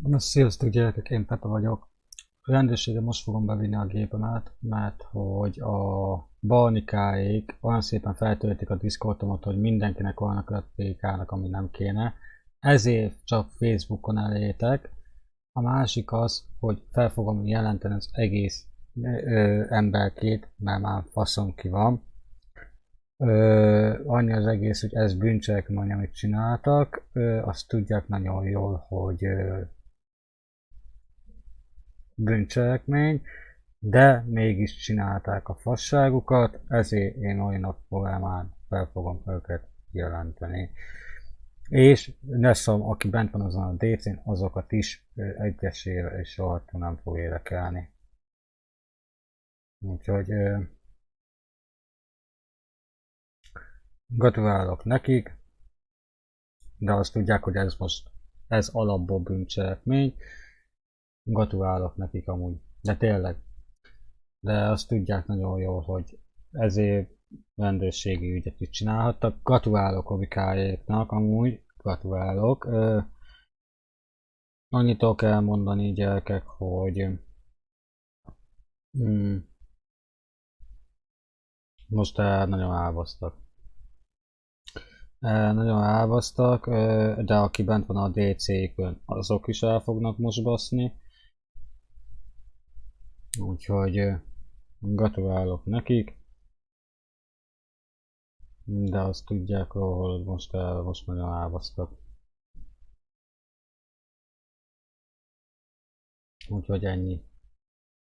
Na, sziasztok gyerekek, én Pepe vagyok. A rendőrségre most fogom bevinni a gépemet, mert hogy a balnikáik olyan szépen feltöltik a Discordomat, hogy mindenkinek olyanok replikálnak, ami nem kéne. Ezért csak Facebookon elértek. A másik az, hogy fel fogom jelenteni az egész emberkét, mert már faszom ki van. Annyi az egész, hogy ez bűncselekmény, amit csináltak. Azt tudják nagyon jól, hogy bűncselekmény, de mégis csinálták a fasságukat, ezért én olyanok folyamán fel fogom őket jelenteni. És Neszom, aki bent van azon a DC-n, azokat is egyesére és rohadtul nem fog érekelni. Úgyhogy gratulálok nekik, de azt tudják, hogy ez alapból bűncselekmény. Gratulálok nekik amúgy, de tényleg. De azt tudják nagyon jól, hogy ezért rendőrségi ügyet is csinálhattak. Gratulálok a vikáréknak, amúgy gratulálok. Annyit kell mondani gyerekek, hogy mm, most nagyon elbasztak. Nagyon elbasztak, de aki bent van a DC-kön, azok is el fognak most baszni. Úgyhogy gratulálok nekik. De azt tudják róla, hogy most nagyon elbasztak. Úgyhogy ennyi.